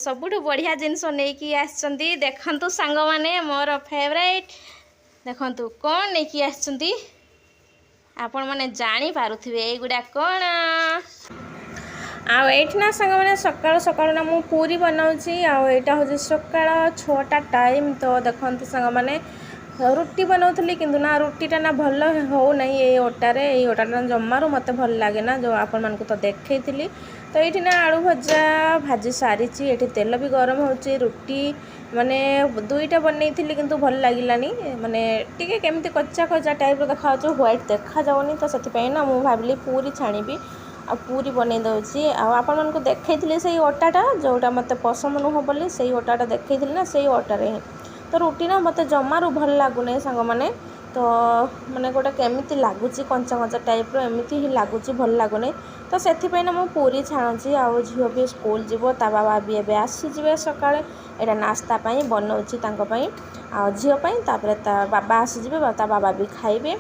सबुठ बढ़िया जिनस नहीं आसछंती देखंतु सांग माने मोर फेवरेट देखंतु कौन नहीं आसछंती आपण माने जानी पारुथिबे एगुडा कौन आना सांग मैंने सकाल सकाल ना मु पूरी बनाऊँगी आईटा हूँ सकाल 6टा टाइम तो देखते सांग मैंने रुटी बनाऊली कि ना रुटीटा ना भल हो नहीं ये ओटाटा जमारू मत भल लगे ना जो आपण मानक तो देखी तो ये ना आलू भजा भाजी सारी ये तेल भी गरम हो रुटी माने दुईटा बनई थी किंतु भल लगिलानी माने टिके केमती कच्चा कच्चा टाइप देखा व्हाइट देखा जाऊनी तो से ना मुझे भाविली पूरी छाणी आ पूरी बनई दूसरी आपण मानक देखी से ओटाटा जोटा मत पसंद नुह बोली से ओटाटा देखी ना से ओटारे तो रुटी ना मत जमारू भल लगुना सांग मैंने तो माने गोटे केमिति लगुच कंचा कंचा टाइप एमती ही लगुच भल लगुना तो से ना मुझे पूरी छाणुची आउ झील भी स्कूल जीव ता बाबा भी एवं आसीजे सका यहाँ नास्ता बनाऊँगी आ झीपाई ता बाबा आसीजे ता बाबा भी खाइबे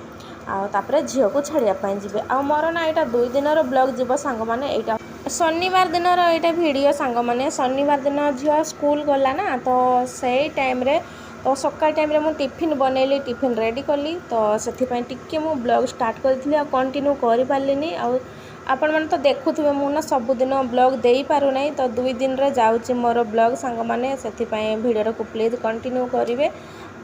आउे झील को छाड़ापी जी आ मोर ना यहाँ 2 दिन ब्लॉग जीव सांग मैंने यहाँ शनिवार दिन यहाँ वीडियो सांग मैंने शनिवार दिन झील स्कूल गला ना तो से टाइम रे तो सकाल टाइम मुझे टिफिन बनैली टिफिन रेडी कली तो से टिके मु ब्लॉग स्टार्ट करी कंटिन्यू कर पार्ली आपण मैंने तो देखुवे मुझे सबुदिन ब्लॉग दे पार ना तो 2 दिन रे जाऊँगी मोर ब्लॉग सांग मैंने से भिडियो को प्लीज कंटिन्यू करेंगे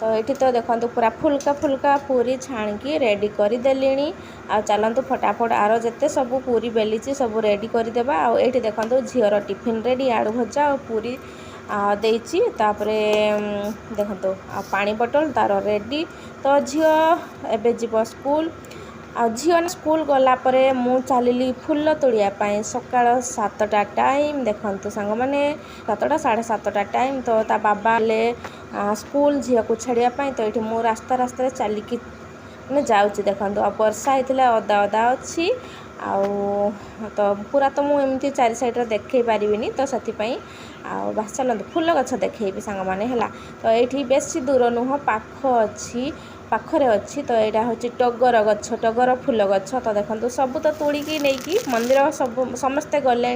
तो ये तो देखो पूरा फुल्का फुल्का पूरी छाणिकी रेडी करदेली आ चलतु फटाफट आर जिते सब पूरी बेली सब रेडी करदे आठी देखो झीर टिफिन रेडी आलू भजा और पूरी देची तापरे देखो पानी बोतल तार रेडी तो झील एबे जीव स्कूल आ झील स्कूल गलापर मु चलि फुल तोड़ापी सकाल 7टा टाइम देखु सांग मैंने 7टा 7:30 टाइम तो ता बाबा ले स्कूल झील को छाड़ापी तो ये मु रास्ता रास्ता चलिकी मैं जाऊँगी देखो आ वर्षा होता अदा अदा अच्छी तो पूरा तो मुझे 4 साइड देखे पारिनी तो से बास चलते फूल गछ देखेबी सांग मैंने है तो ये बेसी दूर नुह पाख अच्छी पाखरे अच्छी तो यहाँ हूँ टगर गछ टगर फूल गछ तो देखो सब तो तोड़िकी नहीं मंदिर सब समस्ते गले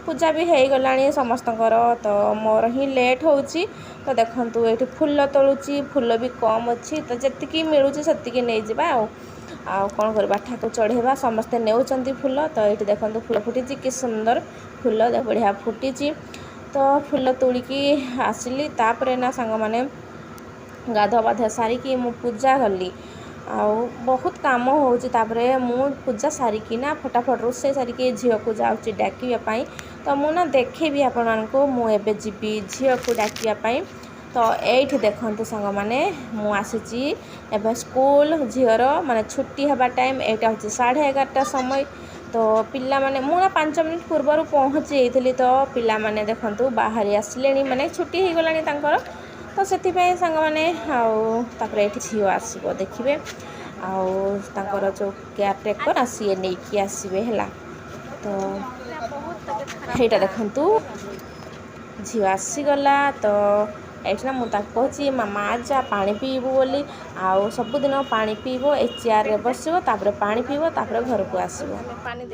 पूजा भी हो गला समस्तकर तो मोर ही लेट हो तो देखो ये फूल तोड़ुची फूल भी कम अच्छी तो जी मिलूँ से नहीं जावा आ कौन करवा ठाकुर चढ़ेवा समस्ते नेउचंती फूल तो ये देखो फूल फुटी कि सुंदर फूल बढ़िया फुटी तो फूल तोड़िकी आसली तापर ना सांग मैंने गाधुआ पाधुआ सारिकी मु पूजा कली बहुत काम होतापर मु पूजा सारिकी ना फटाफट रोसे सारिकी झील को जाऊँगी डाकियापाई तो मु ना देखेबी आपण मानको मुझे जीवी झील को डाकियापाई तो ये देखते सांग मैंने मुझी एवं स्कूल झीर माने छुट्टी हवा टाइम यहाँ हूँ 11:30 समय तो पिला माने मुझे 5 मिनट पूर्व पहुँची जाइली तो पिला माने देखंतु बाहरी आसिले माने छुट्टी हो गलानी तांकर तो से सांग मैंने ये झील आसो देखिए आर जो केयर टेकर सी नहीं आसवे है तो यहाँ देखु झील आसीगला तो ये ना मुझे कहूँ मामा जा पानी पीबू बोली आउ सबुदिन पानी पीब ए चेयर बस पानी पीब तापर घर को आसो पानी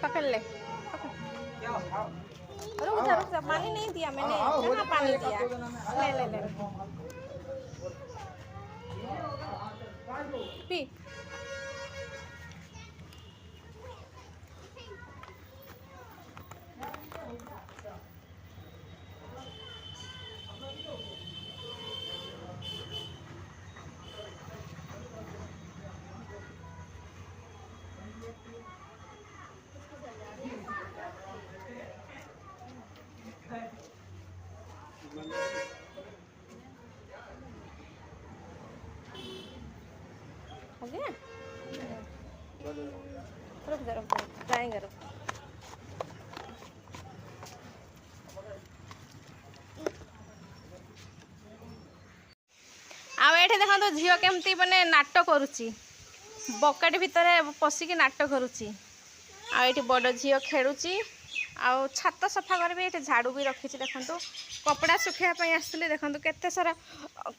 पकड़ ले रुक जा पानी नहीं दिया मैंने यहाँ पानी दिया ले ले ले पी हो गया रुक जा जाएंगे रुक आठे देखो झील केमती मैंने नाटक करुच्ची बकेट भितर पशिकी नाटक करुच्ची आठ बड़ झील खेलुची आउ छात सफा करेंगे ये झाड़ू भी रखी देखो कपड़ा सुखापी आसती देखो केते सारा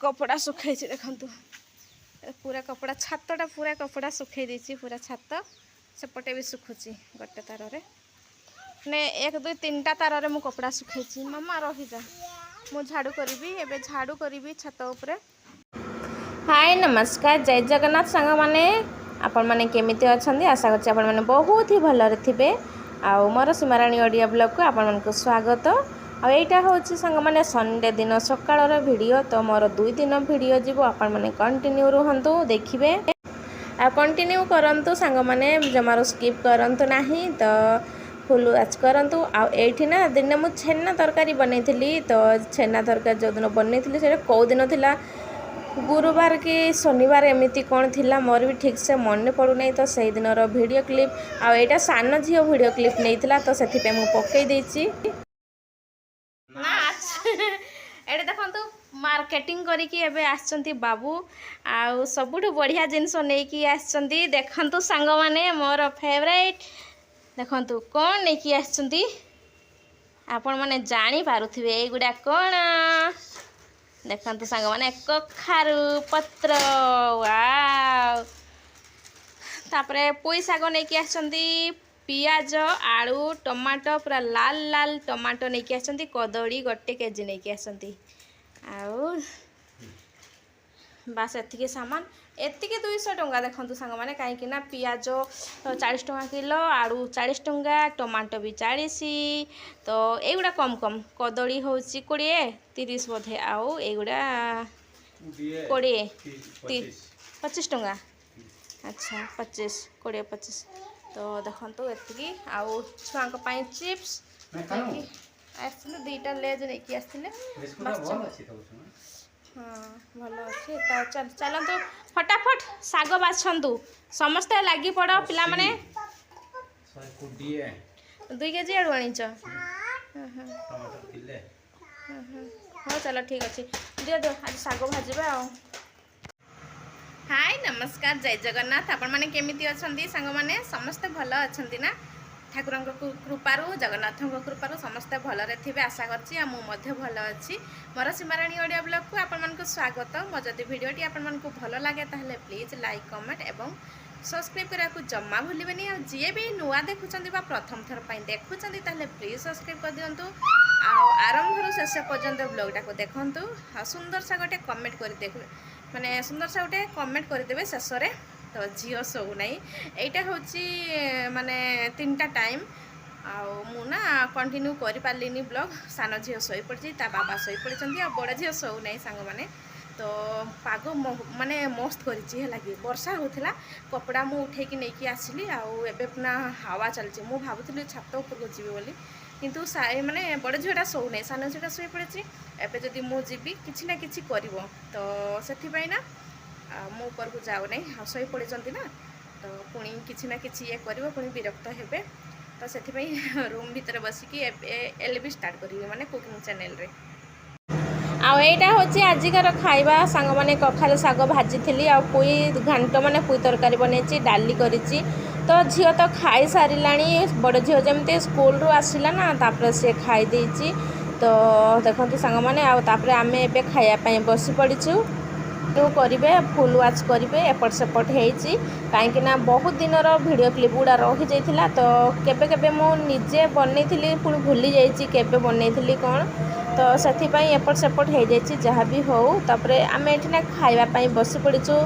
कपड़ा सुखाई देखो पूरा कपड़ा छातटा पूरा कपड़ा सुखै देछि पूरा छात सेपटे भी सुखुची गोटे तार रे ने 1 2 3टा तार रे मु कपड़ा सुखैछि मामा रहि जा मु झाड़ू करिवि एबे झाड़ू करिवि छात ऊपर। हाय नमस्कार जय जगन्नाथ सांग माने आपण माने केमिति अछंदी आशा करछि आपण माने बहुत ही भलरे थिबे आ मोर सीमाराणी ऑडियो ब्लॉग को आपण मानक स्वागत। आ एटा होछि सांग माने संडे दिन सकाळर वीडियो तो मोर 2 दिन वीडियो जीवो आपण माने कंटिन्यू रहंतु देखिबे आ कंटिन्यू करंतु सांग माने जमारो स्किप करंतु नाही तो फुल वाच करंतु। आ एठी ना दिन मु छेना तरकारी बनैथिली तो छेना तरकारी जो दिन बनैथिली से को दिन थिला गुरुवार कि शनिवार एमती कौन थिला मोर भी ठीक से मन पड़ू नहीं तो सही दिन वीडियो क्लिप आटा सान झील वीडियो क्लिप नहीं थिला तो से मु पकई देछि एटे देखंतु मार्केटिंग करिकी एबे आछंती बाबू आ सबुठु बढ़िया जिंस नेकी आछंती देखंतु सांग माने मोर फेवरेट देखंतु कौन नेकी आछंती आपण माने जानी पारुथिबे एगुडा कोन देखंतु सांग माने कखारु पत्र वाव तापरे पोई साग नेकी आछंती पियाज आलू टमाटो पूरा लाल लाल टमाटो नेकी आछंती कदली गोटे केजी नेकी आछंती आउ बास एतिके सामान एतिके 200 टंका देखंतु सांग माने काहे कि ना पियाज 40 टंका किलो आलू 40 टंका टमाटो भी 40 तो एगुडा कम कम कदली होची 20 30 बोधे आउ एगुडा 20 25 टंका अच्छा 25 20 25 तो देखंतु एतिकी आउ छुआंक पाई चिप्स आसले दुईटा लेज नेकी आसले हाँ भल अच्छे तो चल चलतु फटाफट साग बाछंतु समस्ते लगी पड़ पिला माने 2 केजी आड़ू आनीच हाँ चलो ठीक अच्छे दियो दियो आज साग भाजबे आ। हाय नमस्कार जय जगन्नाथ आपण माने केमिति अछंती सांग माने समस्ते भल अछंती ना ठाकुर कृपारू जगन्नाथ कृपारू समस्ते भलरे थिबे आशा करछि मु मध्य भल अच्छी मोर सीमाराणी ऑडियो ब्लॉग को आपण मानक स्वागत मो जदि वीडियोटी आपण मानक भल लागे ताहले प्लीज लाइक कमेंट एवं सब्सक्राइब करा को जम्मा भूलिबेनी आ जे भी नुआ देखुचंदी बा प्रथम थर पई देखुचंदी ताहले प्लीज सब्सक्राइब कर दियंतु आ आरंभ रु शेष पर्यंत ब्लॉगटा को देखंतु आ सुंदर सा गोटे कमेंट कर देखबे माने सुंदर सा गोटे कमेंट कर देबे शेष रे तो झील शो नहीं यहाँ हूँ माने 3टा टाइम आउ ना कंटिन्यू कर पार्लिनी ब्लॉग सान झील शोई पड़ी ता बाबा शोई पड़ी आ बड़ झील शो नहीं सांग माने तो पाग माने मस्त करी लगे वर्षा होता कपड़ा मु उठेकी नहीं आसली आबे ना हावा चलती मु भावुली छात ऊपर को जीवी बोली किंतु माने बड़ झीलटा शो नहीं सान झीलटा शोई पड़ी एबे जदि मु जीवी किछि ना किछि करिवो तो सेथिपई ना मो ऊपर को जाओ नहीं शोई पड़ी ना तो पुणी किसी ना किसी ये कर पुणी विरक्त हेबे तो से रूम भितर बसिकी एल भी स्टार्ट करेंगे माने कुकिंग चैनल रे आईटा हूँ आजिकार खाଇବା सांग मैंने कखारु साग भाजी थी आ पुई घांट माने पुई तरकारी बनई डाली करी तो झील तो खाई सारा बड़ झील जमी स्कूल रू आसला ना तापर से खाई देछि तो देखते सांग मैंने आम ए खायापी बसी पड़ीचु करेंगे फुल वाच करेंगे एपट सेपट होती कहीं बहुत दिन वीडियो क्लिप गुड़ा रही जाता तो केबे केबे मु निजे बनई पुणी भूली जाइए बनई कौन तो से एपट सेपट हो जाइए जहाँ भी हो तापर आम ये खावाई बसी पड़ीचु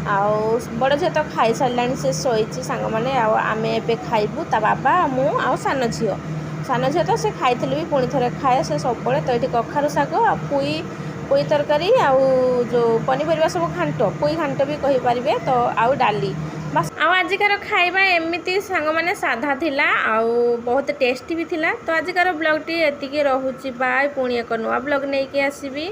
आउ बड़ झील तो खाई सारा से शोची सांग मैंने आम ए खाइबू ता बाबा मु आ सान झील तो से खाई भी पुणी थे खाए से सब तो ये कखारु साग आ पुई तरकारी आउ जो पनीपरिया सब घांट पुई घांट भी कही पारे तो आउ डाली बस आजिकार खाଇବା एमती सांग मैंने साधा थिला आउ बहुत टेस्टी भी थिला तो आजिकार ब्लॉग टी एतिके रहूची बाय पुणी एक नुआ ब्लॉग नहीं आसबी।